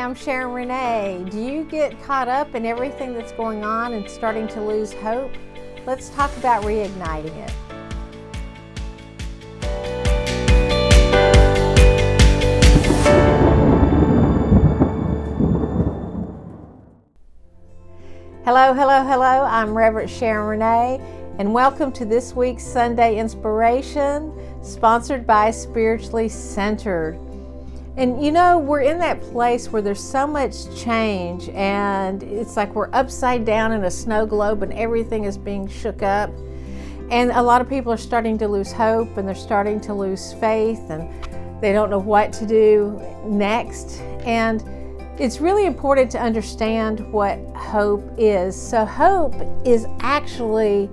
I'm Sharon Renee. Do you get caught up in everything that's going on and starting to lose hope? Let's talk about reigniting it. Hello, hello, hello. I'm Reverend Sharon Renee, and welcome to this week's Sunday Inspiration, sponsored by Spiritually Centered. And you know, we're in that place where there's so much change, and it's like we're upside down in a snow globe and everything is being shook up. And a lot of people are starting to lose hope, and they're starting to lose faith, and they don't know what to do next. And it's really important to understand what hope is. So hope is actually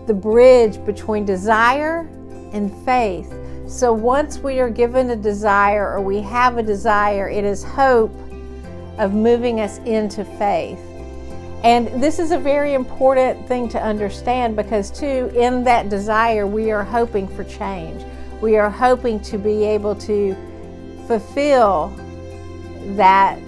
the bridge between desire and faith. So once we are given a desire, or we have a desire, it is hope of moving us into faith. And this is a very important thing to understand, because too, in that desire, we are hoping for change. We are hoping to be able to fulfill that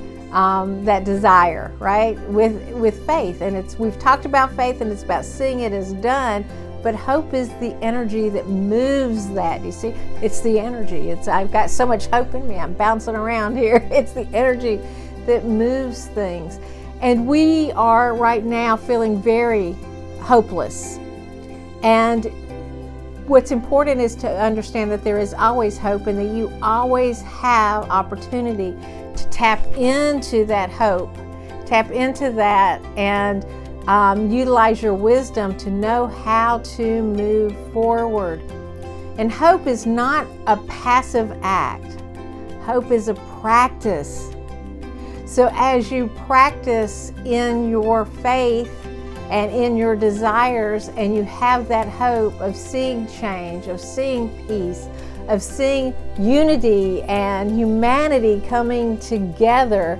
desire, right? With faith. And we've talked about faith, and it's about seeing it as done. But hope is the energy that moves that. You see, it's the energy. I've got so much hope in me. I'm bouncing around here. It's the energy that moves things. And we are right now feeling very hopeless. And what's important is to understand that there is always hope, and that you always have opportunity to tap into that hope, tap into that, and utilize your wisdom to know how to move forward. And hope is not a passive act. Hope is a practice. So as you practice in your faith and in your desires, and you have that hope of seeing change, of seeing peace, of seeing unity and humanity coming together,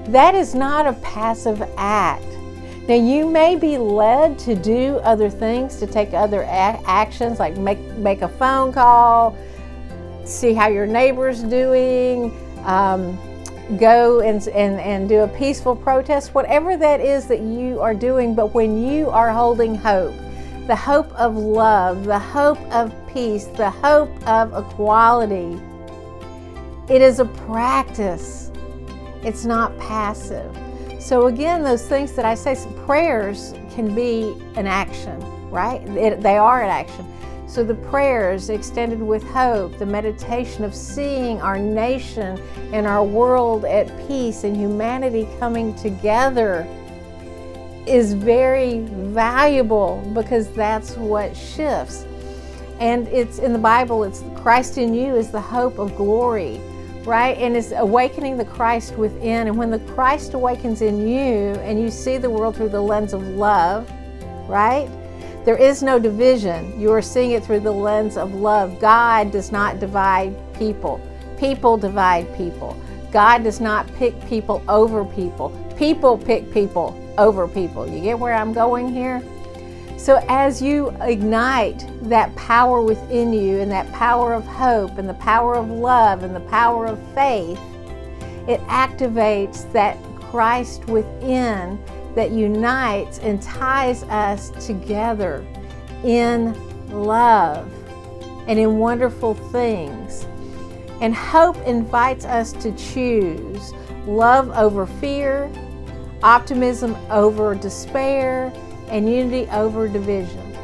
that is not a passive act. Now, you may be led to do other things, to take other actions, like make a phone call, see how your neighbor's doing, go and do a peaceful protest, whatever that is that you are doing. But when you are holding hope, the hope of love, the hope of peace, the hope of equality, it is a practice. It's not passive. So again, those things that I say, prayers can be an action, right? They are an action. So the prayers extended with hope, the meditation of seeing our nation and our world at peace and humanity coming together is very valuable, because that's what shifts. And it's in the Bible, it's Christ in you is the hope of glory, right? And it's awakening the Christ within. And when the Christ awakens in you, and you see the world through the lens of love, right? There is no division. You are seeing it through the lens of love. God does not divide people. People divide people. God does not pick people over people. People pick people over people. You get where I'm going here? So as you ignite that power within you, and that power of hope, and the power of love, and the power of faith, it activates that Christ within that unites and ties us together in love and in wonderful things. And hope invites us to choose love over fear, optimism over despair, and unity over division.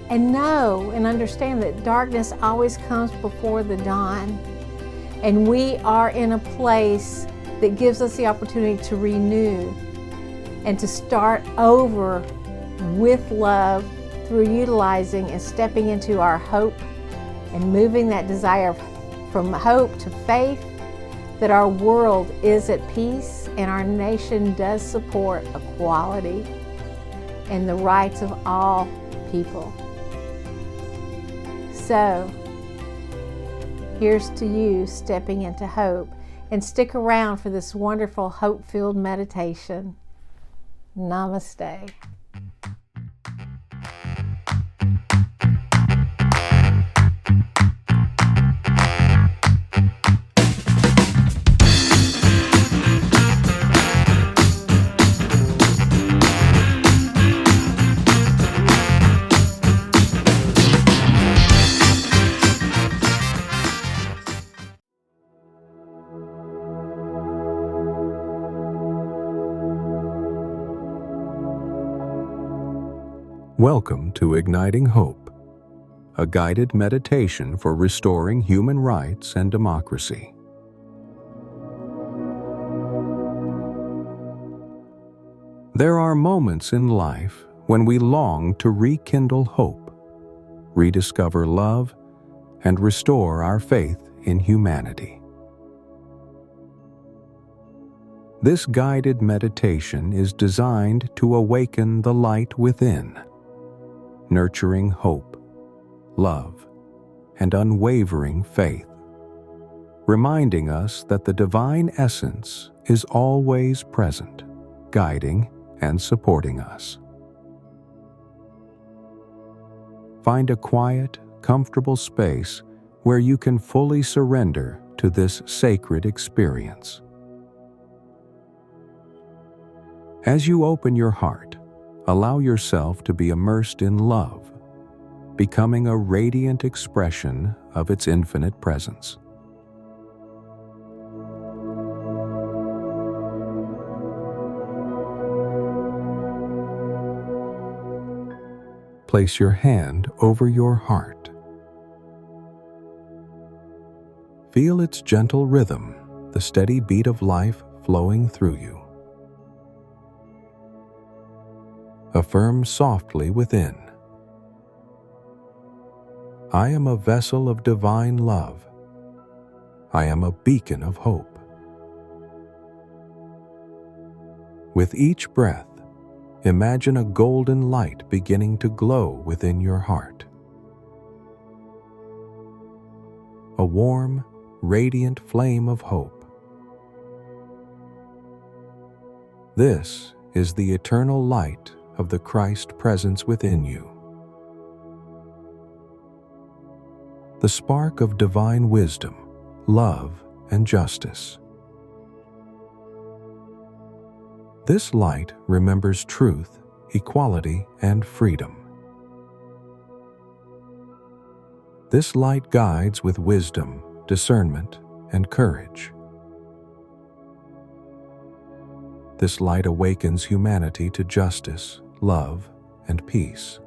And know and understand that darkness always comes before the dawn. And we are in a place that gives us the opportunity to renew and to start over with love, through utilizing and stepping into our hope and moving that desire from hope to faith, that our world is at peace and our nation does support equality and the rights of all people. So, here's to you stepping into hope, and stick around for this wonderful hope-filled meditation. Namaste. Welcome to Igniting Hope, a guided meditation for restoring human rights and democracy. There are moments in life when we long to rekindle hope, rediscover love, and restore our faith in humanity. This guided meditation is designed to awaken the light within, nurturing hope, love, and unwavering faith, reminding us that the divine essence is always present, guiding and supporting us. Find a quiet, comfortable space where you can fully surrender to this sacred experience. As you open your heart, allow yourself to be immersed in love, becoming a radiant expression of its infinite presence. Place your hand over your heart. Feel its gentle rhythm, the steady beat of life flowing through you. Affirm softly within, I am a vessel of divine love. I am a beacon of hope. With each breath, imagine a golden light beginning to glow within your heart. A warm, radiant flame of hope. This is the eternal light of the Christ presence within you. The spark of divine wisdom, love, and justice. This light remembers truth, equality, and freedom. This light guides with wisdom, discernment, and courage. This light awakens humanity to justice, love, and peace.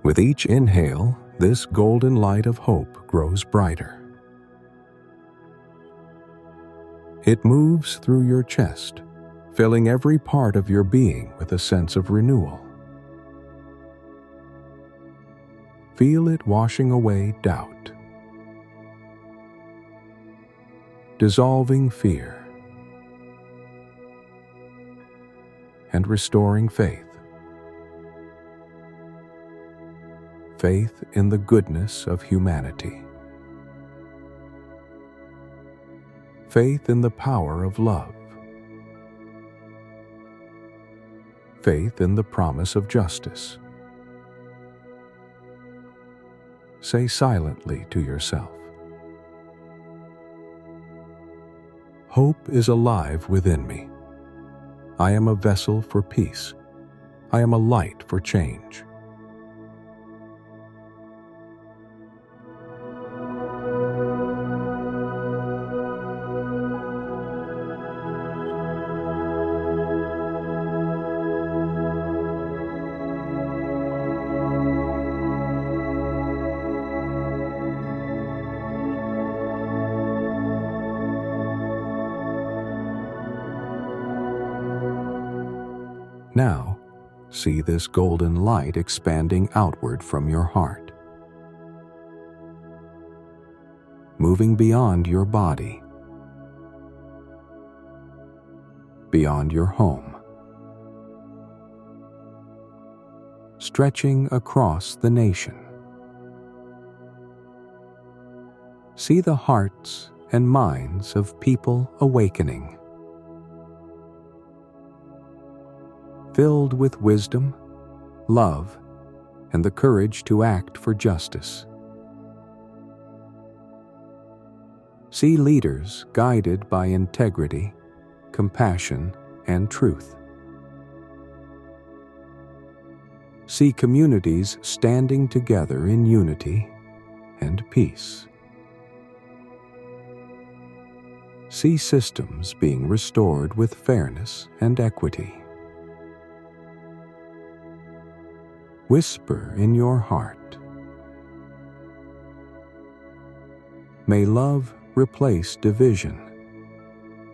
With each inhale, this golden light of hope grows brighter. It moves through your chest, filling every part of your being with a sense of renewal. Feel it washing away doubt, dissolving fear, and restoring faith. Faith in the goodness of humanity. Faith in the power of love. Faith in the promise of justice. Say silently to yourself, hope is alive within me. I am a vessel for peace. I am a light for change. Now, see this golden light expanding outward from your heart, moving beyond your body, beyond your home, stretching across the nation. See the hearts and minds of people awakening, filled with wisdom, love, and the courage to act for justice. See leaders guided by integrity, compassion, and truth. See communities standing together in unity and peace. See systems being restored with fairness and equity. Whisper in your heart, may love replace division.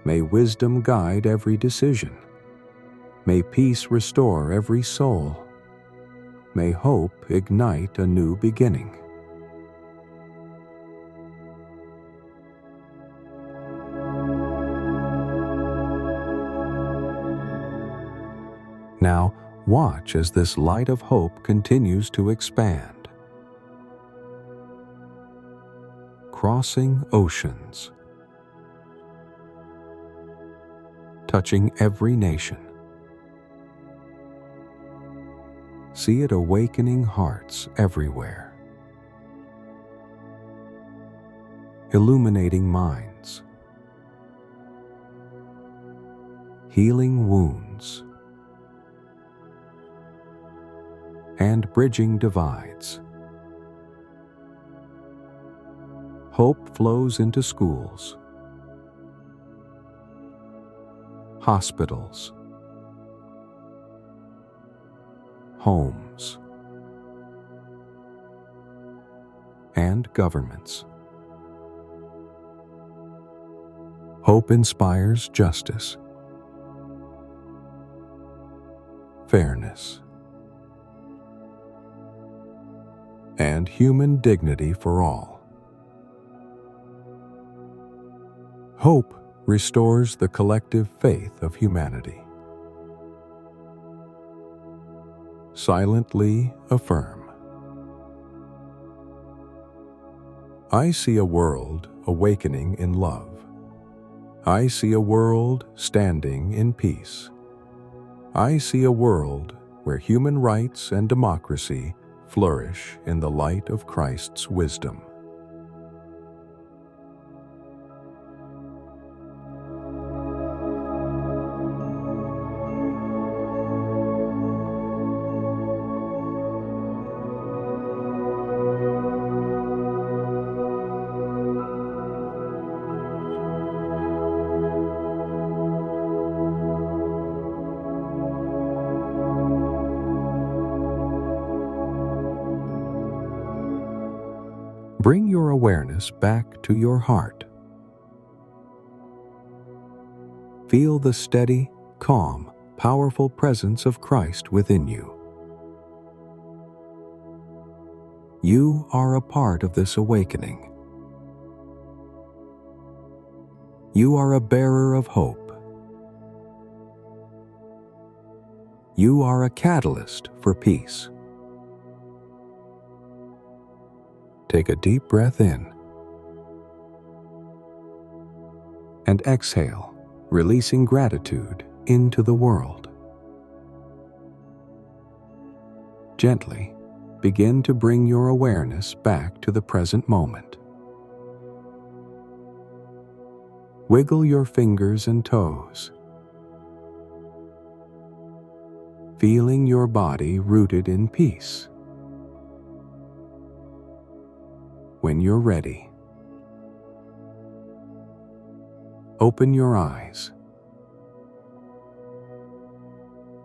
May wisdom guide every decision. May peace restore every soul. May hope ignite a new beginning. Now, watch as this light of hope continues to expand, crossing oceans, touching every nation. See it awakening hearts everywhere, illuminating minds, healing wounds, and bridging divides. Hope flows into schools, hospitals, homes, and governments. Hope inspires justice, fairness, and human dignity for all. Hope restores the collective faith of humanity. Silently affirm, I see a world awakening in love. I see a world standing in peace. I see a world where human rights and democracy flourish in the light of Christ's wisdom. Bring your awareness back to your heart. Feel the steady, calm, powerful presence of Christ within you. You are a part of this awakening. You are a bearer of hope. You are a catalyst for peace. Take a deep breath in and exhale, releasing gratitude into the world. Gently begin to bring your awareness back to the present moment. Wiggle your fingers and toes, feeling your body rooted in peace. When you're ready, open your eyes,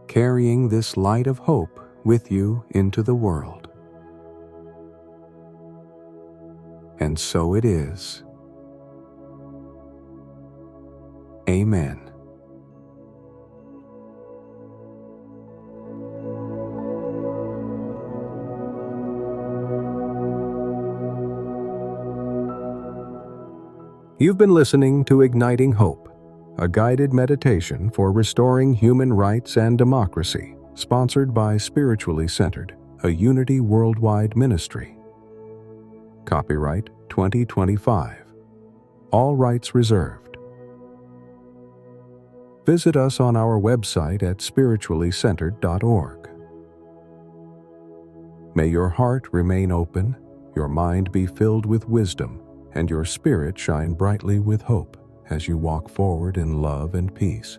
carrying this light of hope with you into the world. And so it is. Amen. You've been listening to Igniting Hope, a guided meditation for restoring human rights and democracy, sponsored by Spiritually Centered, a Unity Worldwide ministry. Copyright 2025. All rights reserved. Visit us on our website at spirituallycentered.org. May your heart remain open, your mind be filled with wisdom, and your spirit shine brightly with hope as you walk forward in love and peace.